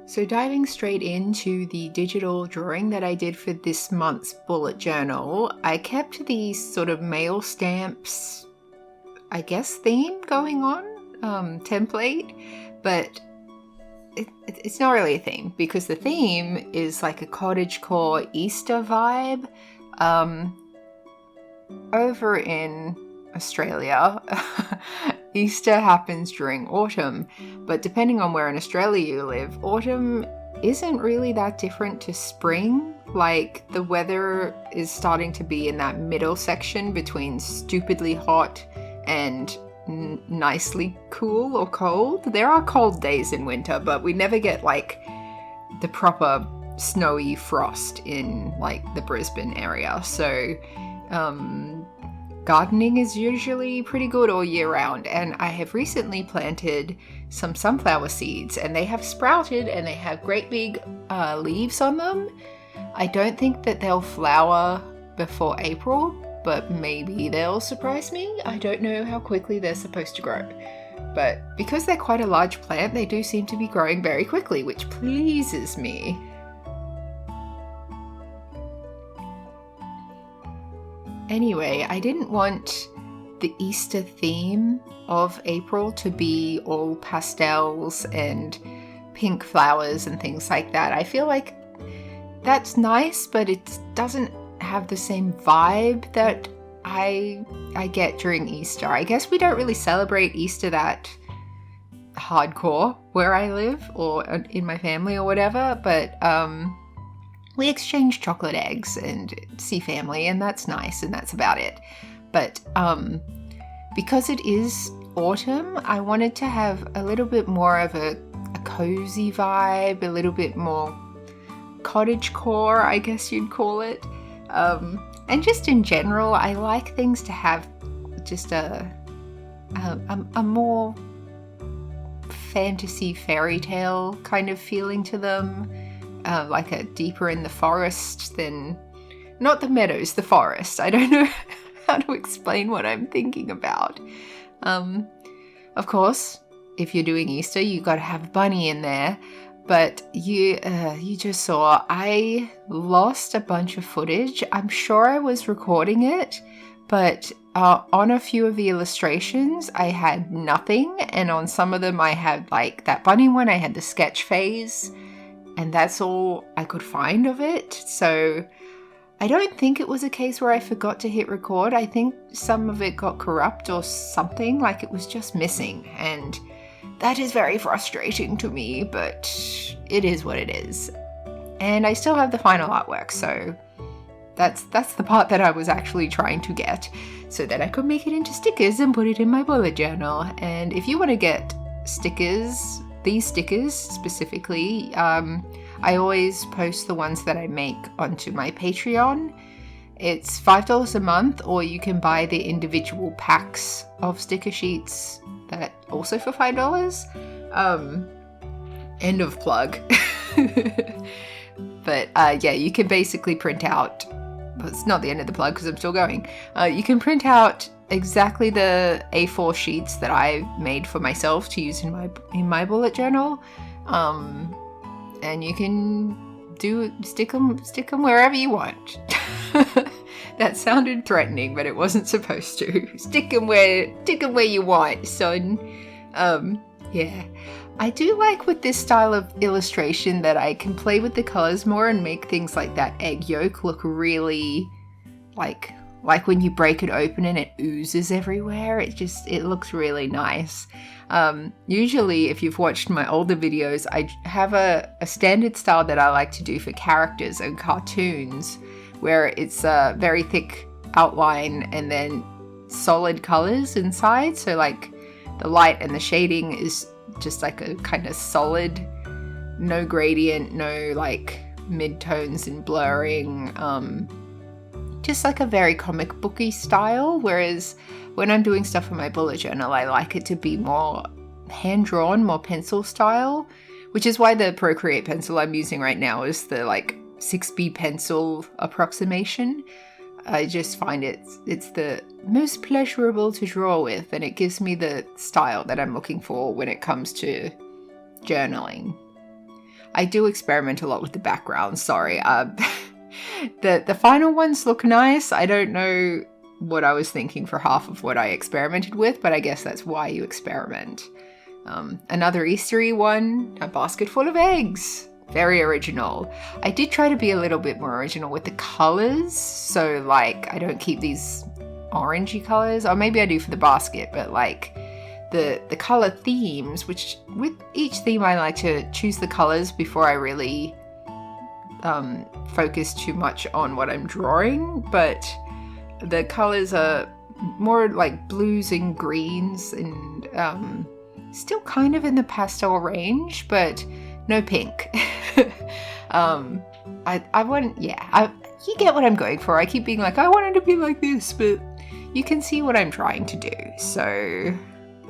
So diving straight into the digital drawing that I did for this month's bullet journal, I kept the sort of mail stamps, I guess, theme going on, template, but it's not really a theme because the theme is like a cottagecore Easter vibe. Over in Australia, Easter happens during autumn, but depending on where in Australia you live, autumn isn't really that different to spring. Like, the weather is starting to be in that middle section between stupidly hot and nicely cool or cold. There are cold days in winter, but we never get like the proper snowy frost in like the Brisbane area. So gardening is usually pretty good all year round, and I have recently planted some sunflower seeds and they have sprouted and they have great big leaves on them. I don't think that they'll flower before April, but maybe they'll surprise me. I don't know how quickly they're supposed to grow, but because they're quite a large plant, they do seem to be growing very quickly, which pleases me. Anyway, I didn't want the Easter theme of April to be all pastels and pink flowers and things like that. I feel like that's nice, but it doesn't have the same vibe that I get during Easter. I guess we don't really celebrate Easter that hardcore where I live or in my family or whatever, but we exchange chocolate eggs and see family, and that's nice, and that's about it. But because it is autumn, I wanted to have a little bit more of a cozy vibe, a little bit more cottagecore, I guess you'd call it. And just in general, I like things to have just a more fantasy fairy tale kind of feeling to them. Like a deeper in the forest than, not the meadows, the forest. I don't know how to explain what I'm thinking about. Of course, if you're doing Easter, you got to have a bunny in there. But you just saw I lost a bunch of footage. I'm sure I was recording it, but on a few of the illustrations, I had nothing. And on some of them, I had like that bunny one, I had the sketch phase. And that's all I could find of it. So I don't think it was a case where I forgot to hit record. I think some of it got corrupt or something, like it was just missing. And that is very frustrating to me, but it is what it is. And I still have the final artwork, so that's the part that I was actually trying to get so that I could make it into stickers and put it in my bullet journal. And if you want to get stickers, these stickers specifically, I always post the ones that I make onto my Patreon. It's $5 a month, or you can buy the individual packs of sticker sheets that also for $5. End of plug. But yeah, you can basically print out, well, it's not the end of the plug because I'm still going. You can print out exactly the A4 sheets that I made for myself to use in my bullet journal, and you can stick them wherever you want. That sounded threatening, but it wasn't supposed to. Stick them where you want, son. Yeah, I do like with this style of illustration that I can play with the colors more and make things like that egg yolk look really like when you break it open and it oozes everywhere. It looks really nice. Usually, if you've watched my older videos, I have a standard style that I like to do for characters and cartoons, where it's a very thick outline and then solid colors inside. So like the light and the shading is just like a kind of solid, no gradient, no like mid-tones and blurring, just like a very comic booky style. Whereas when I'm doing stuff for my bullet journal, I like it to be more hand-drawn, more pencil style, which is why the Procreate pencil I'm using right now is the like 6B pencil approximation. I just find it's the most pleasurable to draw with, and it gives me the style that I'm looking for when it comes to journaling. I do experiment a lot with the background, sorry. The final ones look nice. I don't know what I was thinking for half of what I experimented with, but I guess that's why you experiment. Another Eastery one, a basket full of eggs. Very original. I did try to be a little bit more original with the colors. So like, I don't keep these orangey colors, or maybe I do for the basket, but like the color themes, which with each theme I like to choose the colors before I really focus too much on what I'm drawing, but the colors are more like blues and greens and still kind of in the pastel range, but no pink. I want, yeah, you get what I'm going for. I keep being like, I want it to be like this, but you can see what I'm trying to do. So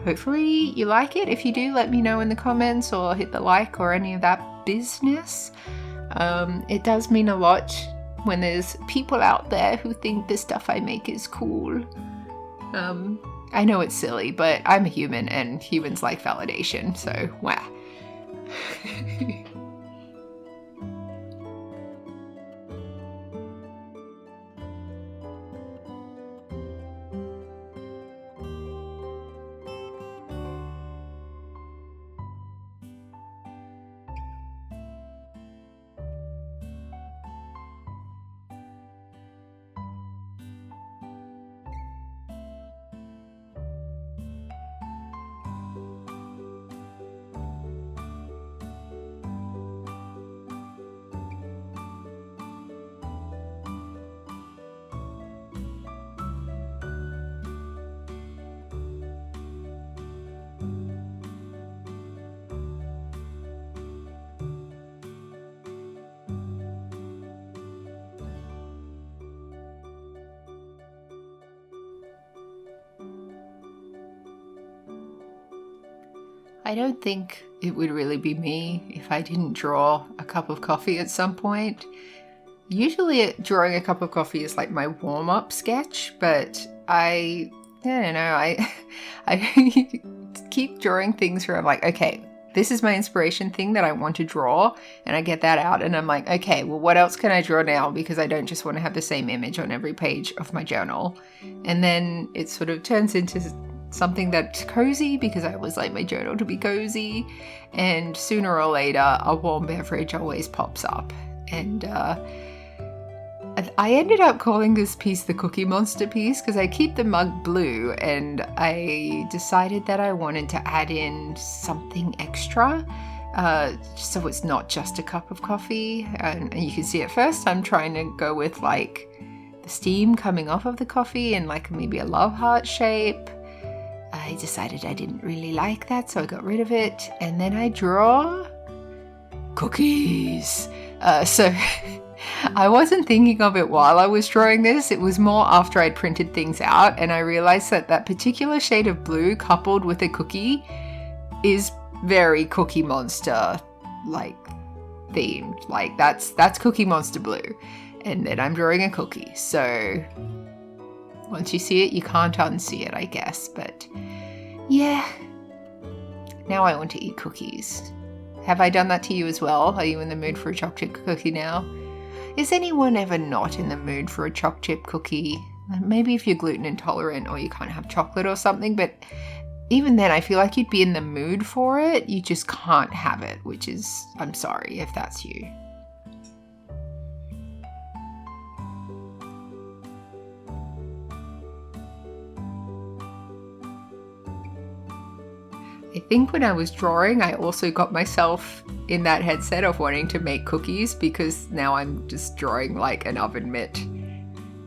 hopefully you like it. If you do, let me know in the comments or hit the like or any of that business. It does mean a lot when there's people out there who think the stuff I make is cool. I know it's silly, but I'm a human and humans like validation, so wow. I don't think it would really be me if I didn't draw a cup of coffee at some point. Usually drawing a cup of coffee is like my warm-up sketch, but I don't know, I keep drawing things where I'm like, okay, this is my inspiration thing that I want to draw, and I get that out and I'm like, okay, well, what else can I draw now? Because I don't just want to have the same image on every page of my journal. And then it sort of turns into something that's cozy because I always like my journal to be cozy, and sooner or later a warm beverage always pops up. And I ended up calling this piece the Cookie Monster piece because I keep the mug blue, and I decided that I wanted to add in something extra so it's not just a cup of coffee. And you can see at first I'm trying to go with like the steam coming off of the coffee and like maybe a love heart shape. I decided I didn't really like that, so I got rid of it. And then I draw cookies. So I wasn't thinking of it while I was drawing this. It was more after I'd printed things out, and I realized that that particular shade of blue coupled with a cookie is very Cookie Monster like themed. Like that's Cookie Monster blue. And then I'm drawing a cookie. So once you see it, you can't unsee it, I guess. But yeah, now I want to eat cookies. Have I done that to you as well? Are you in the mood for a chocolate chip cookie now? Is anyone ever not in the mood for a chocolate chip cookie? Maybe if you're gluten intolerant or you can't have chocolate or something, but even then I feel like you'd be in the mood for it. You just can't have it, which is, I'm sorry if that's you. I think when I was drawing, I also got myself in that headset of wanting to make cookies, because now I'm just drawing like an oven mitt,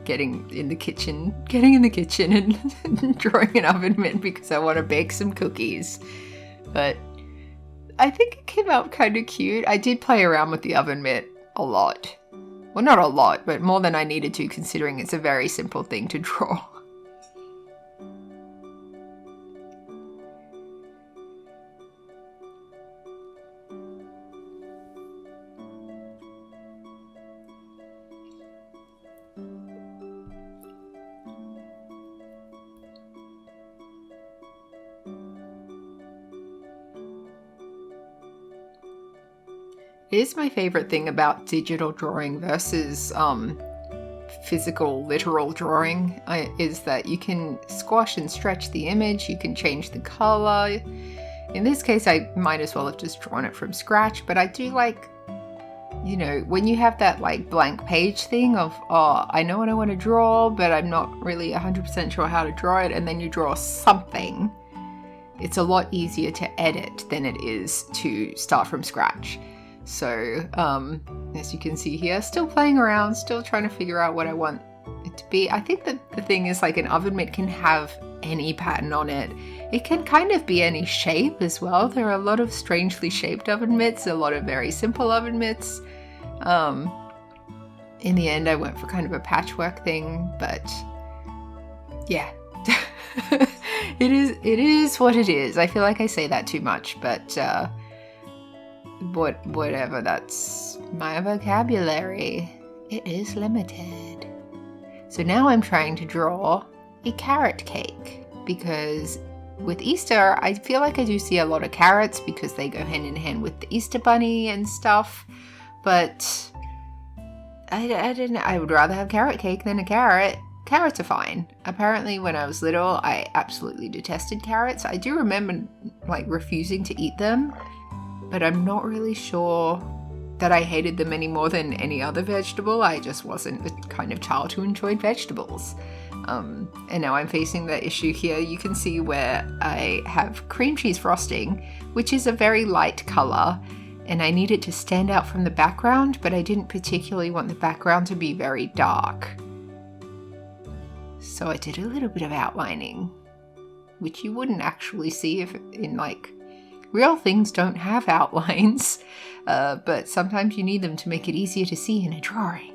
getting in the kitchen and drawing an oven mitt because I want to bake some cookies. But I think it came out kind of cute. I did play around with the oven mitt a lot. Well, not a lot, but more than I needed to, considering it's a very simple thing to draw. It is my favorite thing about digital drawing versus physical, literal drawing is that you can squash and stretch the image, you can change the color. In this case, I might as well have just drawn it from scratch, but I do like, you know, when you have that like blank page thing of, oh, I know what I want to draw, but I'm not really 100% sure how to draw it, and then you draw something, it's a lot easier to edit than it is to start from scratch. So, as you can see here, still playing around, still trying to figure out what I want it to be. I think that the thing is, like, an oven mitt can have any pattern on it. It can kind of be any shape as well. There are a lot of strangely shaped oven mitts, a lot of very simple oven mitts. In the end, I went for kind of a patchwork thing, but yeah. It is what it is. I feel like I say that too much, but whatever, that's my vocabulary. It is limited. So now I'm trying to draw a carrot cake, because with Easter, I feel like I do see a lot of carrots because they go hand in hand with the Easter bunny and stuff, but I would rather have carrot cake than a carrot. Carrots are fine. Apparently when I was little, I absolutely detested carrots. I do remember like refusing to eat them, but I'm not really sure that I hated them any more than any other vegetable. I just wasn't the kind of child who enjoyed vegetables. And now I'm facing the issue here. You can see where I have cream cheese frosting, which is a very light color, and I need it to stand out from the background, but I didn't particularly want the background to be very dark. So I did a little bit of outlining, which you wouldn't actually see if in like real things don't have outlines, but sometimes you need them to make it easier to see in a drawing.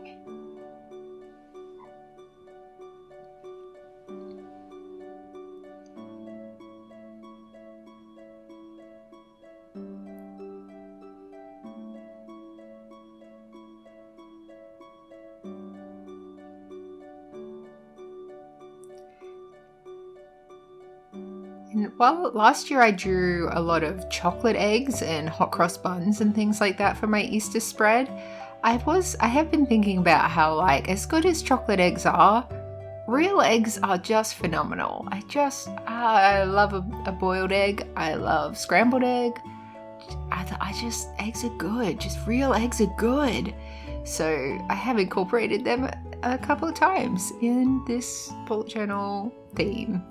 Well, last year I drew a lot of chocolate eggs and hot cross buns and things like that for my Easter spread. I have been thinking about how, like, as good as chocolate eggs are, real eggs are just phenomenal. I love a boiled egg. I love scrambled egg. Eggs are good. Just real eggs are good. So I have incorporated them a couple of times in this bullet journal theme.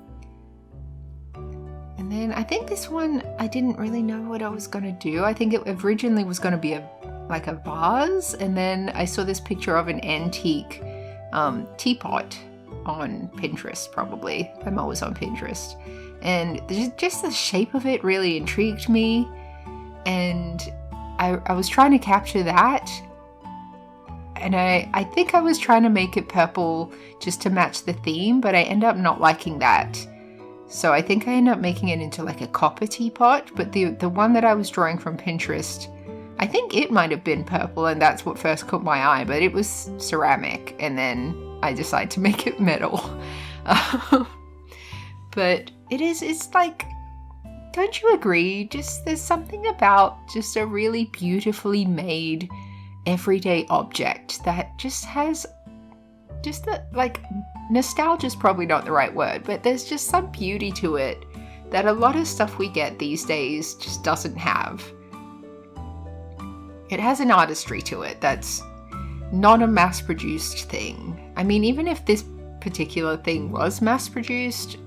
And then I think this one, I didn't really know what I was going to do. I think it originally was going to be a vase, and then I saw this picture of an antique teapot on Pinterest, probably. I'm always on Pinterest. And just the shape of it really intrigued me, and I was trying to capture that. And I think I was trying to make it purple just to match the theme, but I ended up not liking that. So I think I ended up making it into like a copper teapot, but the one that I was drawing from Pinterest, I think it might have been purple, and that's what first caught my eye, but it was ceramic, and then I decided to make it metal. But it's like, don't you agree? Just there's something about just a really beautifully made everyday object that just has just the, like, nostalgia is probably not the right word, but there's just some beauty to it that a lot of stuff we get these days just doesn't have. It has an artistry to it that's not a mass-produced thing. I mean, even if this particular thing was mass-produced,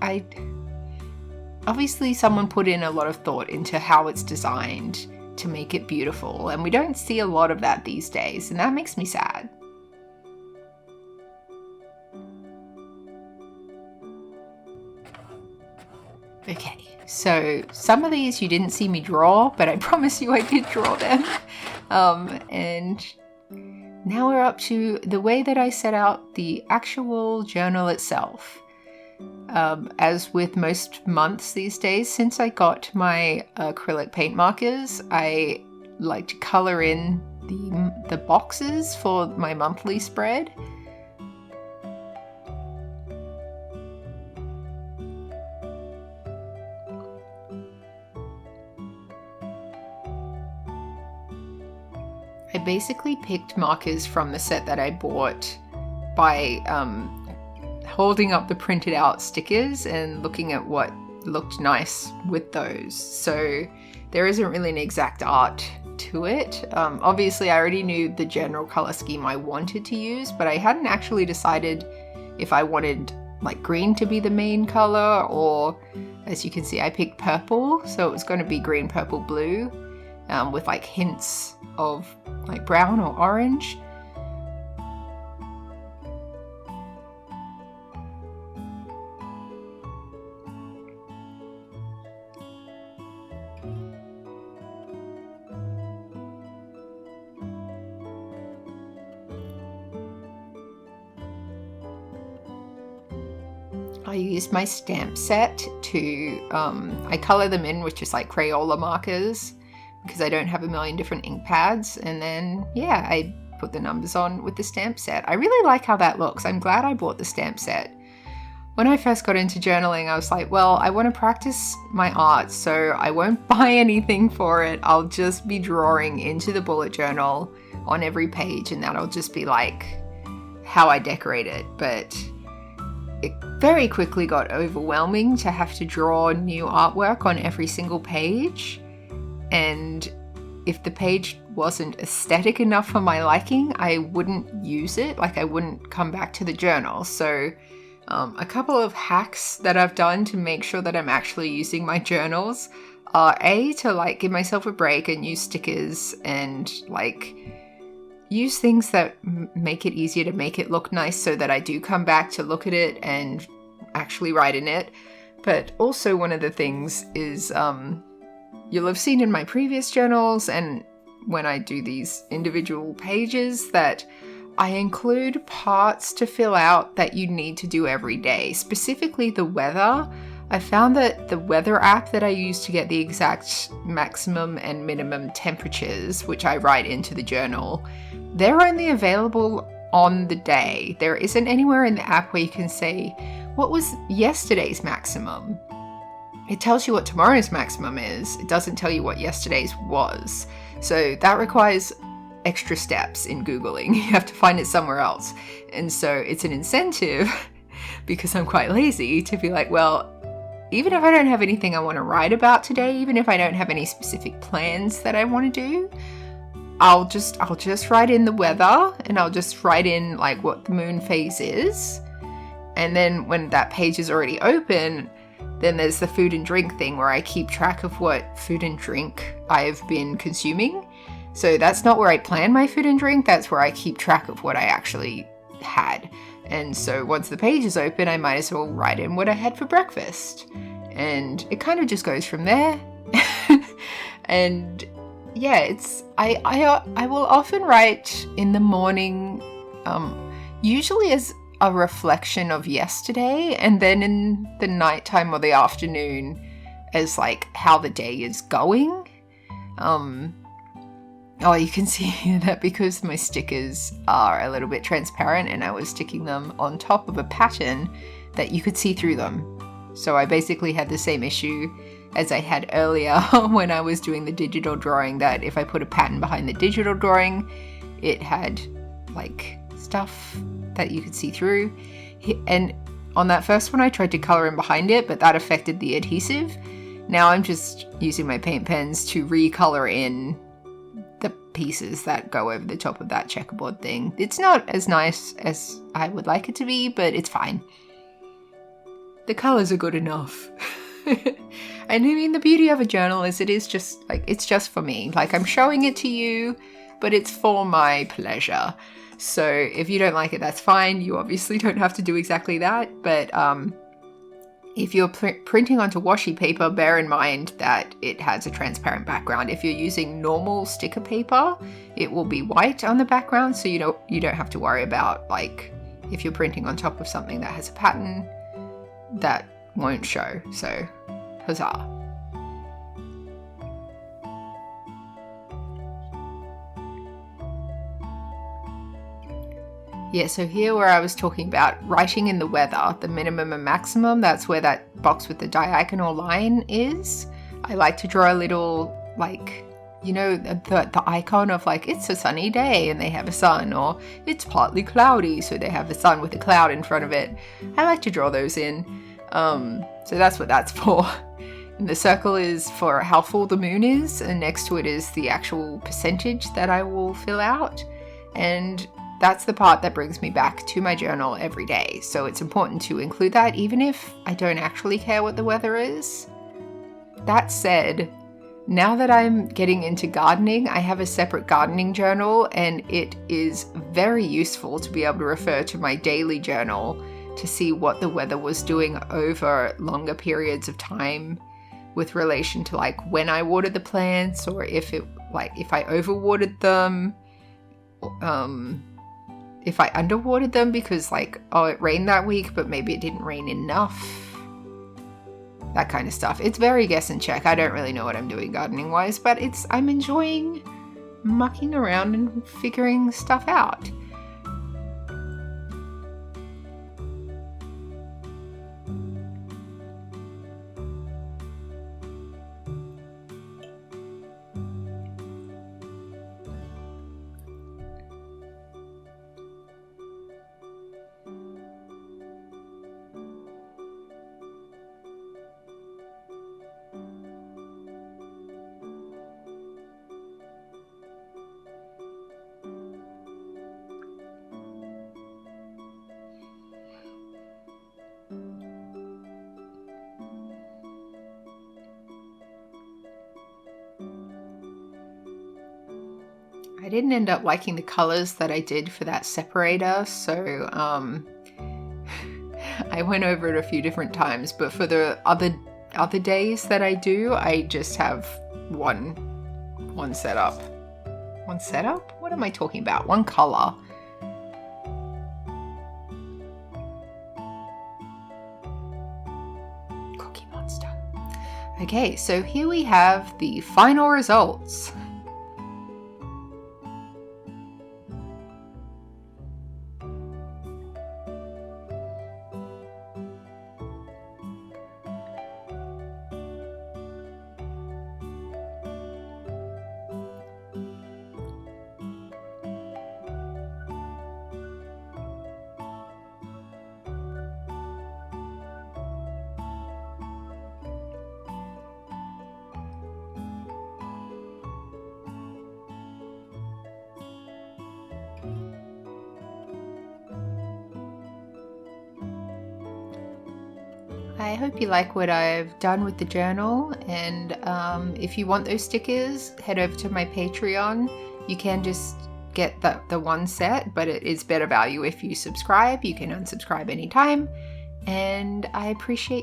obviously someone put in a lot of thought into how it's designed to make it beautiful, and we don't see a lot of that these days, and that makes me sad. Okay, so some of these you didn't see me draw, but I promise you I did draw them. And now we're up to the way that I set out the actual journal itself. As with most months these days, since I got my acrylic paint markers, I like to color in the boxes for my monthly spread. I basically picked markers from the set that I bought by holding up the printed out stickers and looking at what looked nice with those. So there isn't really an exact art to it. Obviously I already knew the general color scheme I wanted to use, but I hadn't actually decided if I wanted like green to be the main color, or as you can see I picked purple, so it was going to be green, purple, blue, with like hints of like brown or orange. I used my stamp set to, I colour them in with just like Crayola markers because I don't have a million different ink pads, and then yeah, I put the numbers on with the stamp set. I really like how that looks. I'm glad I bought the stamp set. When I first got into journaling, I was like, well, I want to practice my art, so I won't buy anything for it. I'll just be drawing into the bullet journal on every page, and that'll just be like how I decorate it. But it very quickly got overwhelming to have to draw new artwork on every single page, and if the page wasn't aesthetic enough for my liking, I wouldn't use it. Like I wouldn't come back to the journal. So a couple of hacks that I've done to make sure that I'm actually using my journals are to like give myself a break and use stickers and like use things that make it easier to make it look nice so that I do come back to look at it and actually write in it. But also one of the things is you'll have seen in my previous journals and when I do these individual pages that I include parts to fill out that you need to do every day, specifically the weather. I found that the weather app that I use to get the exact maximum and minimum temperatures, which I write into the journal, they're only available on the day. There isn't anywhere in the app where you can say, what was yesterday's maximum? It tells you what tomorrow's maximum is. It doesn't tell you what yesterday's was. So that requires extra steps in Googling. You have to find it somewhere else. And so it's an incentive, because I'm quite lazy, to be like, well, even if I don't have anything I want to write about today, even if I don't have any specific plans that I want to do, I'll just write in the weather, and I'll just write in like what the moon phase is. And then when that page is already open, then there's the food and drink thing where I keep track of what food and drink I've been consuming. So that's not where I plan my food and drink, that's where I keep track of what I actually had. And so once the page is open, I might as well write in what I had for breakfast. And it kind of just goes from there. And yeah, I will often write in the morning, usually as a reflection of yesterday, and then in the nighttime or the afternoon as like how the day is going. Oh, you can see that because my stickers are a little bit transparent and I was sticking them on top of a pattern that you could see through them. So I basically had the same issue as I had earlier when I was doing the digital drawing, that if I put a pattern behind the digital drawing, it had like stuff that you could see through. And on that first one, I tried to color in behind it, but that affected the adhesive. Now I'm just using my paint pens to recolor in the pieces that go over the top of that checkerboard thing. It's not as nice as I would like it to be, but it's fine. The colors are good enough. And I mean, the beauty of a journal is it is just like, it's just for me. Like, I'm showing it to you, but it's for my pleasure. So if you don't like it, that's fine. You obviously don't have to do exactly that. But if you're printing onto washi paper, bear in mind that it has a transparent background. If you're using normal sticker paper, it will be white on the background. So you don't have to worry about, like, if you're printing on top of something that has a pattern, that won't show. So huzzah. Yeah, so here where I was talking about writing in the weather, the minimum and maximum, that's where that box with the diagonal line is. I like to draw a little like you know, the icon of like, it's a sunny day and they have a sun, or it's partly cloudy, so they have the sun with a cloud in front of it. I like to draw those in. So that's what that's for. And the circle is for how full the moon is, and next to it is the actual percentage that I will fill out. And that's the part that brings me back to my journal every day. So it's important to include that, even if I don't actually care what the weather is. That said, now that I'm getting into gardening, I have a separate gardening journal, and it is very useful to be able to refer to my daily journal to see what the weather was doing over longer periods of time with relation to like when I watered the plants, or if I overwatered them, if I underwatered them because like, oh, it rained that week, but maybe it didn't rain enough. That kind of stuff. It's very guess and check. I don't really know what I'm doing gardening wise, but I'm enjoying mucking around and figuring stuff out. I didn't end up liking the colors that I did for that separator, so I went over it a few different times, but for the other days that I do, I just have one setup. One setup? What am I talking about? One color. Cookie Monster. Okay, so here we have the final results. I hope you like what I've done with the journal, and if you want those stickers, head over to my Patreon. You can just get the one set, but it is better value if you subscribe. You can unsubscribe anytime, and I appreciate